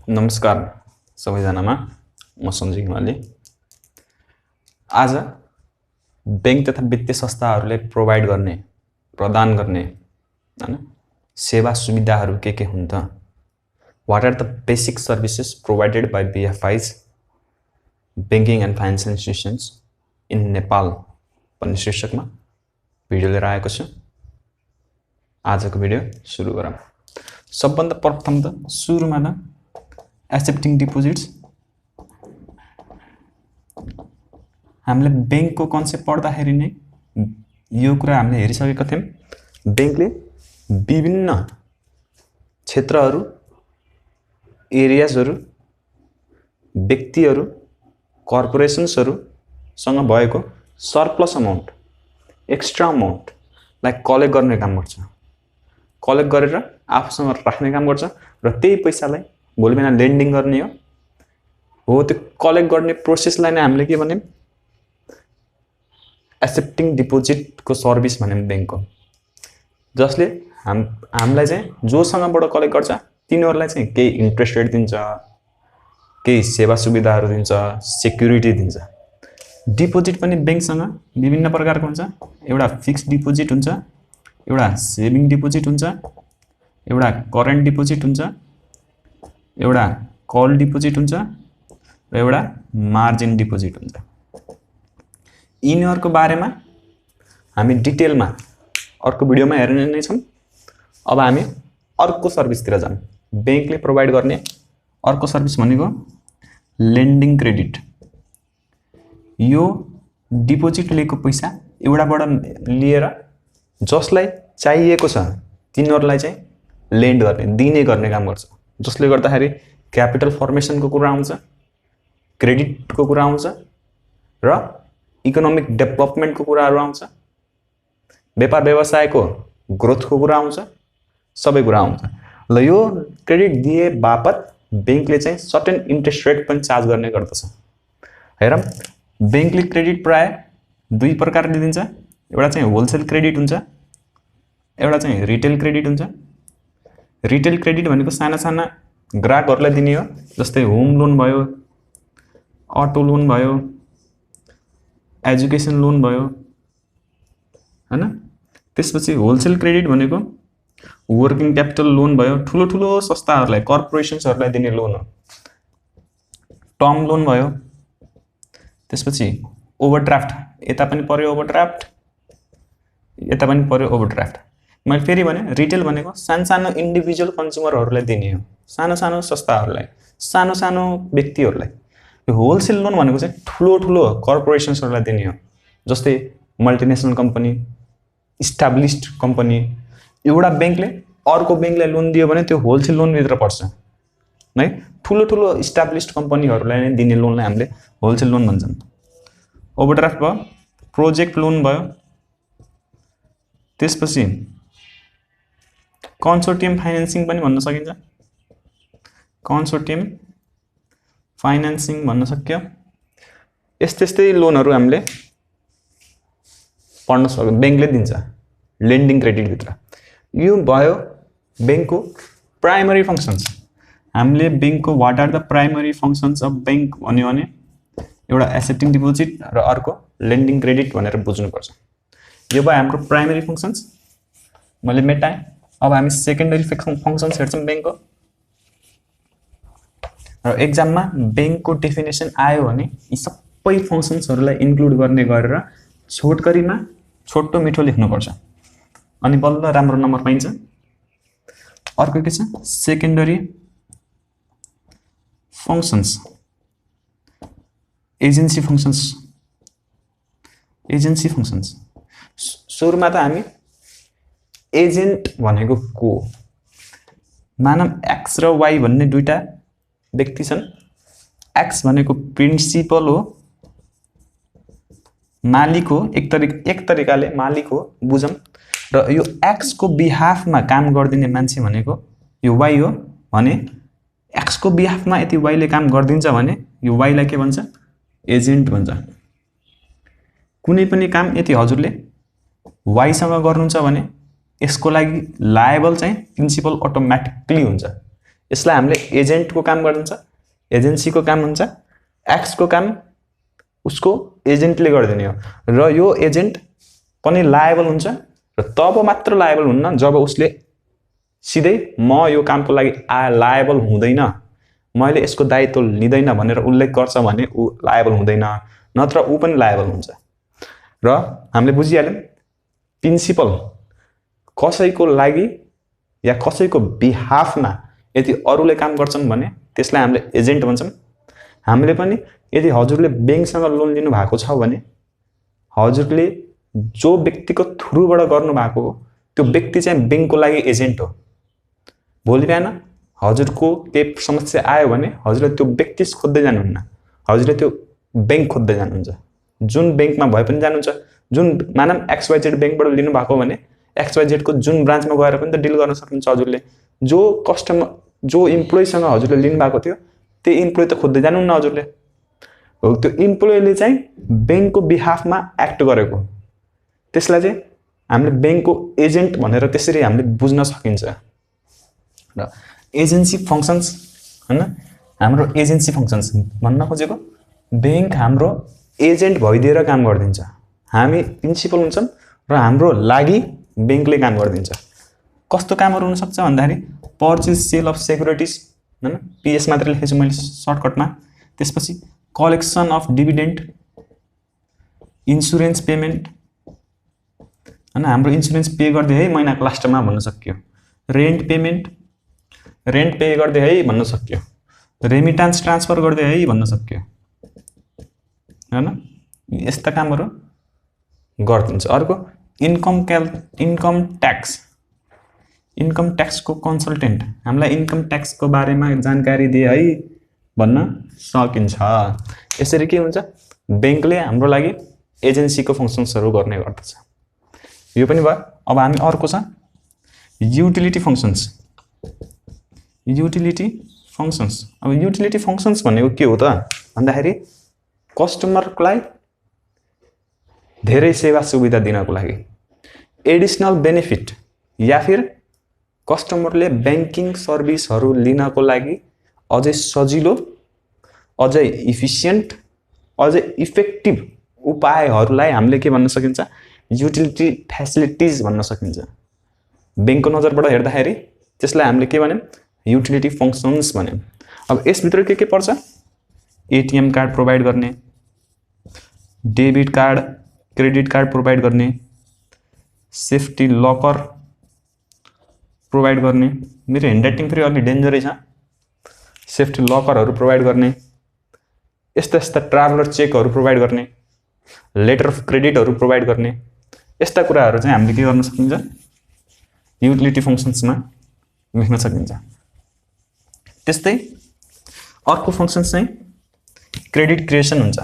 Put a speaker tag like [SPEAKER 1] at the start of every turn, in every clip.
[SPEAKER 1] नमस्कार सबैजनामा म सञ्जीव हिमाली। आज बैंक तथा वित्तीय संस्थाहरूले प्रदान गर्ने हैन सेवा सुविधाहरू के हुन् त? What are the basic services provided by BFIs Banking and Financial Institutions in Nepal भन्ने शीर्षकमा भिडियो लिएर आएको छु। आजको भिडियो सुरु गरौँ। सबभन्दा प्रथम त सुरुमा त एक्सेप्टिङ डिपोजिट्स हामीले बैंकको कन्सेप्ट पढ्दाखेरि नै यो कुरा हामीले हेरिसकेका थियौं। बैंकले विभिन्न क्षेत्रहरू, एरियाजहरू, व्यक्तिहरू, कर्पोरेसन्सहरुसँग भएको सरप्लस अमाउन्ट, एक्स्ट्रा अमाउन्टलाई कलेक्ट गर्ने काम गर्छ। कलेक्ट गरेर आफूसँग राख्ने काम गर्छ र त्यही पैसालाई भोलि बिहान लेन्डिङ गर्ने हो। त्यो कलेक्ट गर्ने प्रोसेसलाई नै हामीले के भन्यौं? एक्सेप्टिङ डिपोजिटको सर्भिस भन्यौं बैंकको। जसले हामीलाई चाहिँ जोसँगबाट कलेक्ट गर्छ तिनीहरुलाई चाहिँ केही इन्ट्रेस्ट रेट दिन्छ, केही सेवा सुविधाहरू दिन्छ, सेक्युरिटी दिन्छ। डिपोजिट पनि बैंकसँग विभिन्न प्रकारको हुन्छ। एउटा फिक्स्ड डिपोजिट हुन्छ, एउटा सेभिङ डिपोजिट हुन्छ, एउटा करेन्ट डिपोजिट हुन्छ, एउटा कल डिपोजिट हुन्छ र एउटा मार्जिन डिपोजिट हुन्छ। यिनीहरुको बारेमा हामी डिटेलमा अर्को भिडियोमा हेर्ने नै छौं। अब हामी अर्को सर्भिसतिर जाम। बैंकले प्रोवाइड गर्ने अर्को सर्भिस भनेको लेन्डिङ क्रेडिट। यो डिपोजिट लिएको पैसा एउटाबाट लिएर जसलाई चाहिएको छ तिनीहरुलाई चाहिँ लेन्ड दिने गर्ने काम गर्छ। जसले गर्दाखेरि क्यापिटल फर्मेसनको कुरा आउँछ, क्रेडिटको कुरा आउँछ र इकोनोमिक डेभलपमेन्टको कुराहरु आउँछ, व्यापार व्यवसायको ग्रोथको कुरा आउँछ, सबै कुरा आउँछ। ल यो क्रेडिट दिए बापत बैंकले चाहिँ सर्टेन इन्ट्रेस्ट रेट पनि चार्ज गर्ने गर्दछ। हेरौं, बैंकले क्रेडिट प्राय दुई प्रकारले दिन्छ। एउटा चाहिँ होलसेल क्रेडिट हुन्छ, एउटा चाहिँ रिटेल क्रेडिट हुन्छ। रिटेल क्रेडिट भनेको साना साना ग्राहकहरुलाई दिने हो। जस्तै होम लोन भयो, अटो लोन भयो, एजुकेसन लोन भयो, हैन। त्यसपछि होलसेल क्रेडिट भनेको वर्किङ क्यापिटल लोन भयो, ठुलो ठुलो संस्थाहरुलाई, कर्पोरेसन्सहरुलाई दिने लोन हो। टर्म लोन भयो। त्यसपछि ओभरड्राफ्ट, यता पनि पर्यो ओभरड्राफ्ट, यता पनि पर्यो ओभरड्राफ्ट। मैले फेरि भने रिटेल भनेको सानो इन्डिभिजुअल कन्ज्युमरहरुलाई दिने हो, सानो संस्थाहरुलाई, सानो व्यक्तिहरुलाई। यो होलसेल लोन भनेको चाहिँ ठुलो ठुलो कर्पोरेसन्सहरुलाई दिने हो। जस्तै मल्टिनेशनल कम्पनी, इस्टाब्लिश्ड कम्पनी। एउटा बैंकले अर्को बैंकलाई लोन दियो भने त्यो होलसेल लोन भित्र पर्छ नै। ठुलो ठुलो इस्टाब्लिश्ड कम्पनीहरुलाई नै दिने लोनलाई हामीले होलसेल लोन भन्छौं। ओभरड्राफ्ट भयो, प्रोजेक्ट लोन भयो। त्यसपछि कन्सोर्टियम फाइनान्सिङ पनि भन्न सकिन्छ। कन्सोर्टियम फाइनान्सिङ भन्न सक्यो। यस्तै लोनहरु हामीले पढ्न सक्छौं, बैंकले दिन्छ लेन्डिङ क्रेडिट भित्र। यो भयो बैंकको प्राइमरी फंक्शन्स। हामीले बैंकको what are the primary functions of bank भन्यो भने एउटा एक्सेप्टिङ डिपोजिट र अर्को लेन्डिङ क्रेडिट भनेर बुझ्नुपर्छ। यो भयो हाम्रो प्राइमरी फंक्शन्स। मैले मेटाएँ। अब हामी सेकेन्डरी फंक्शन्स हेर्छौं बैंकको। र एक्जाममा बैंकको डेफिनेसन आयो भने यी सबै फंक्शन्सहरुलाई इन्क्लुड गर्ने गरेर छोटकरीमा छोटो मिठो लेख्नुपर्छ, अनि बल्ल राम्रो नम्बर पाइन्छ। अर्को के छ? Secondary functions, agency functions. Agency functions सुरुमा त हामी एजेन्ट भनेको को? मानव एक्स र वाई भन्ने दुईटा व्यक्ति छन्। एक्स भनेको प्रिन्सिपल हो, मालिक हो, एक तरिकाले मालिक हो बुझौं। र यो एक्स को बिहाफमा काम गर्दिने मान्छे भनेको यो वाई हो भने एक्स को बिहाफमा यदि वाई ले काम गर्दिन्छ भने यो वाई लाई के भन्छ? एजेन्ट भन्छ। कुनै पनि काम यदि हजुरले वाई सँग गर्नुहुन्छ भने यसको लागि लायबल चाहिँ प्रिन्सिपल अटोमेटिकली हुन्छ। यसलाई हामीले एजेन्टको काम गरिदिन्छ, एजेन्सीको काम हुन्छ, एक्सको काम उसको एजेन्टले गरिदिने हो र यो एजेन्ट पनि लायबल हुन्छ र तब मात्र लायबल हुन्न जब उसले सिधै म यो कामको लागि लायबल हुँदैन, मैले यसको दायित्व लिँदैन भनेर उल्लेख गर्छ भने ऊ लायबल हुँदैन, नत्र ऊ पनि लायबल हुन्छ। र हामीले बुझिहाल्यौँ प्रिन्सिपल कसैको लागि या कसैको बिहाफमा यदि अरूले काम गर्छन् भने त्यसलाई हामीले एजेन्ट भन्छौँ। हामीले पनि यदि हजुरले बैंकसँग लोन लिनु भएको छ भने हजुरले जो व्यक्तिको थ्रुबाट गर्नु भएको हो त्यो व्यक्ति चाहिँ बैंकको लागि एजेन्ट हो। भोलि बिहान हजुरको केही समस्या आयो भने हजुरले त्यो व्यक्ति खोज्दै जानुहुन्न, हजुरले त्यो बैंक खोज्दै जानुहुन्छ। जुन बैंकमा भए पनि जानुहुन्छ, जुन मानम XYZ बैंकबाट लिनु भएको भने XYZ को जुन ब्रान्चमा गएर पनि त डिल गर्न सक्नुहुन्छ हजुरले। जो कस्टमर जो इम्प्लोइसँग हजुरले लिनु भएको थियो त्यो इम्प्लोइ त खोज्दै जानुहुन्न हजुरले, हो त्यो इम्प्लोइले चाहिँ बैंकको बिहाफमा एक्ट गरेको, त्यसलाई चाहिँ हामीले बैंकको एजेन्ट भनेर त्यसरी हामीले बुझ्न सकिन्छ। र एजेन्सी फङ्सन्स हैन, हाम्रो एजेन्सी फङ्सन्स भन्न खोजेको बैंक हाम्रो एजेन्ट भइदिएर काम गरिदिन्छ। हामी प्रिन्सिपल हुन्छौँ र हाम्रो लागि बैंकले काम गरिदिन्छ। कस्तो कामहरू हुन सक्छ भन्दाखेरि पर्चेज सेल अफ सेक्युरिटिज हैन, PS मात्र लेखेछु मैले सर्टकटमा। त्यसपछि collection of dividend, insurance payment हैन, हाम्रो इन्स्योरेन्स पे गर्दै है महिनाको लास्टमा भन्न सकियो। रेन्ट पेमेन्ट, रेन्ट पे गर्दै है भन्न सकियो। रेमिटान्स ट्रान्सफर गर्दै है भन्न सकियो हैन, यस्ता कामहरू गरिदिन्छ। अर्को इन्कम ट्याक्स, इन्कम ट्याक्सको कन्सल्टेन्ट, हामीलाई इन्कम ट्याक्सको बारेमा जानकारी दिए है भन्न सकिन्छ। यसरी के हुन्छ बैंकले हाम्रो लागि एजेन्सीको फङ्सन्सहरू गर्ने गर्दछ। यो पनि भयो। अब हामी अर्को छ युटिलिटी फङ्सन्स। युटिलिटी फङ्सन्स, अब युटिलिटी फङ्सन्स भनेको के हो त भन्दाखेरि कस्टमरलाई धेरै सेवा सुविधा दिनको लागि, एडिसनल बेनिफिट या फिर कस्टमरले बैंकिङ सर्भिसहरू लिनको लागि अझै सजिलो, अझै इफिसियन्ट, अझै इफेक्टिभ उपायहरूलाई हामीले के भन्न सकिन्छ युटिलिटी फेसिलिटिज भन्न सकिन्छ। बैंकको नजरबाट हेर्दाखेरि त्यसलाई हामीले के भन्यौँ युटिलिटी फङ्सन्स भन्यौँ। अब यसभित्र के पर्छ एटिएम कार्ड प्रोभाइड गर्ने, debit card credit card provide गर्ने, सेफ्टी लकर प्रोभाइड गर्ने, मेरो ह्यान्डराइटिङ फेरि अलि डेन्जरै छ, सेफ्टी लकरहरू प्रोभाइड गर्ने, यस्ता यस्ता ट्राभलर चेकहरू प्रोभाइड गर्ने, लेटर अफ क्रेडिटहरू प्रोभाइड गर्ने, यस्ता कुराहरू चाहिँ हामीले के गर्न सकिन्छ युटिलिटी फङ्सन्समा लेख्न सकिन्छ। त्यस्तै अर्को फङ्सन्स चाहिँ क्रेडिट क्रिएसन हुन्छ।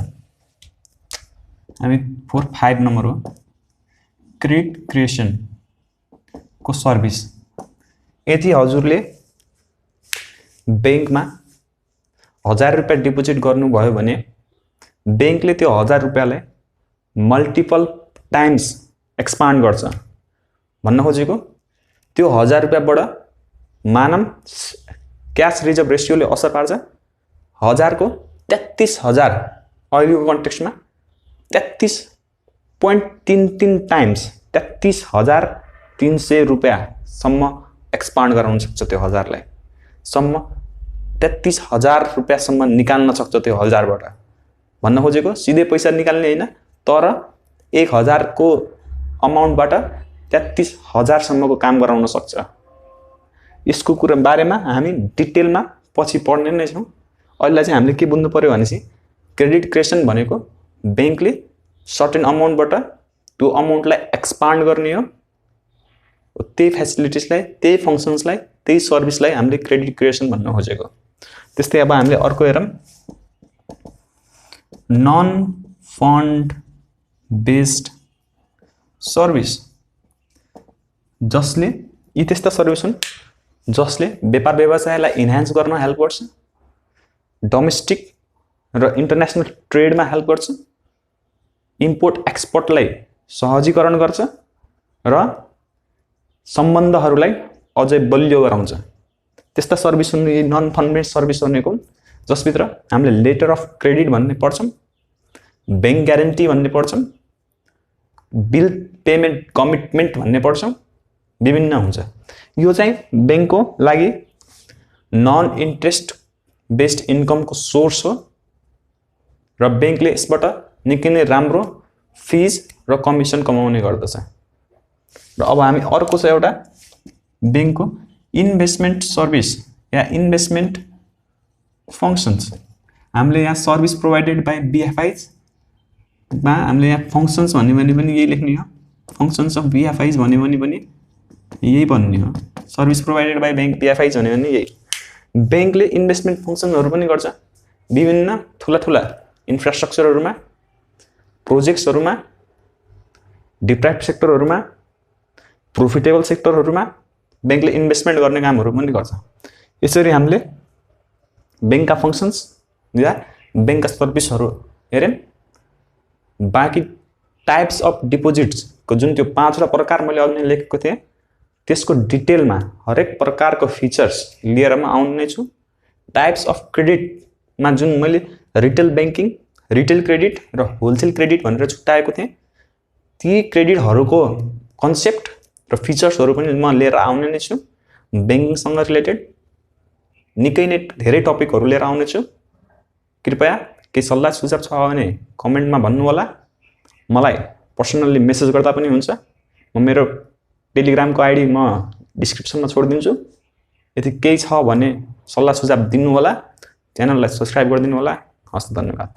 [SPEAKER 1] हामी 4-5 नम्बर हो क्रेडिट क्रिएसन को सर्भिस। यदि हजुरले बैंकमा 1000 रुपियाँ डिपोजिट गर्नुभयो भने बैंकले त्यो 1000 रुपियाँलाई मल्टिपल टाइम्स एक्सपान्ड गर्छ। भन्न खोजेको त्यो 1000 रुपियाँबाट मानम क्यास रिजर्भ रेसियोले असर पार्छ 1000 को 33,000 अहिलेको कन्टेक्स्टमा 33.33 टाइम्स 33,300 रुपियाँसम्म एक्सपान्ड गराउन सक्छ। त्यो 1000लाई सम्म 33,000 रुपियाँसम्म निकाल्न सक्छ त्यो 1000बाट। भन्न खोजेको सिधै पैसा निकाल्ने होइन, तर 1000 को अमाउन्टबाट 33,000 सम्मको काम गराउन सक्छ। यसको कुरा बारेमा हामी डिटेलमा पछि पढ्ने नै छौँ। अहिले चाहिँ हामीले के बुझ्नु पर्यो भनेपछि क्रेडिट क्रिएसन भनेको बैंकले सर्टेन अमाउन्टबाट त्यो अमाउन्टलाई एक्सपान्ड गर्ने हो। त्यही फेसिलिटिजलाई, त्यही फङ्सन्सलाई, त्यही सर्भिसलाई हामीले क्रेडिट क्रिएसन भन्न खोजेको। त्यस्तै अब हामीले अर्को हेरौँ नन फन्ड बेस्ड सर्भिस, जसले यी त्यस्ता सर्भिस हुन् जसले व्यापार व्यवसायलाई इन्हान्स गर्न हेल्प गर्छ, डोमेस्टिक र इन्टरनेसनल ट्रेडमा हेल्प गर्छ, इम्पोर्ट एक्सपोर्टलाई सहजीकरण गर्छ र सम्बन्धहरूलाई अझै बलियो गराउँछ। त्यस्ता सर्भिस हुनु नन फन्ड बेस्ड सर्भिस भनेको जसभित्र हामीले लेटर अफ क्रेडिट भन्ने पढ्छौँ, बैंक ग्यारेन्टी भन्ने पढ्छौँ, बिल पेमेन्ट कमिटमेन्ट भन्ने पढ्छौँ, विभिन्न हुन्छ। यो चाहिँ बैंकको लागि नन इन्ट्रेस्ट बेस्ड इन्कमको सोर्स हो र बैंकले यसबाट निकै नै राम्रो फिज र कमिसन कमाउने गर्दछ। र अब हामी अर्को छ एउटा बैंकको इन्भेस्टमेन्ट सर्भिस या इन्भेस्टमेन्ट फङ्सन्स। हामीले यहाँ सर्भिस प्रोभाइडेड बाई बीएफआईज मा हामीले यहाँ फङ्सन्स भन्यो भने पनि यही लेख्ने हो, फङ्सन्स अफ बीएफआईज भन्यो भने पनि यही भन्ने हो, सर्भिस प्रोभाइडेड बाई बैंक बीएफआईज भन्यो भने यही। बैंकले इन्भेस्टमेन्ट फङ्सनहरू पनि गर्छ विभिन्न ठुला ठुला इन्फ्रास्ट्रक्चरहरूमा, प्रोजेक्ट्सहरूमा, डिप्राइभ सेक्टरहरूमा, प्रोफिटेबल सेक्टरहरूमा बैंकले इन्भेस्टमेन्ट गर्ने कामहरू पनि गर्छ। यसरी हामीले बैंकका फङ्सन्स या बैंकका सर्भिसहरू हेर्यौँ। बाँकी टाइप्स अफ डिपोजिट्सको जुन त्यो 5वटा प्रकार मैले अघि लेखेको थिएँ त्यसको डिटेलमा हरेक प्रकारको फिचर्स लिएर म आउने छु। टाइप्स अफ क्रेडिटमा जुन मैले रिटेल बैंकिङ, रिटेल क्रेडिट र होलसेल क्रेडिट भनेर छुट्याएको थिएँ, ती क्रेडिटहरूको कन्सेप्ट र फिचर्सहरू पनि म लिएर आउने नै छु। बैंकिङसँग रिलेटेड निकै नै धेरै टपिकहरू लिएर आउने छु। कृपया केही सल्लाह सुझाव छ भने कमेन्टमा भन्नु होला। मलाई पर्सनल्ली मेसेज गर्दा पनि हुन्छ। म मेरो टेलिग्रामको आइडी म डिस्क्रिप्सनमा छोडिदिन्छु। यदि केही छ भने सल्लाह सुझाव दिनु होला। च्यानललाई सब्स्क्राइब गरिदिनु होला। हस्, धन्यवाद।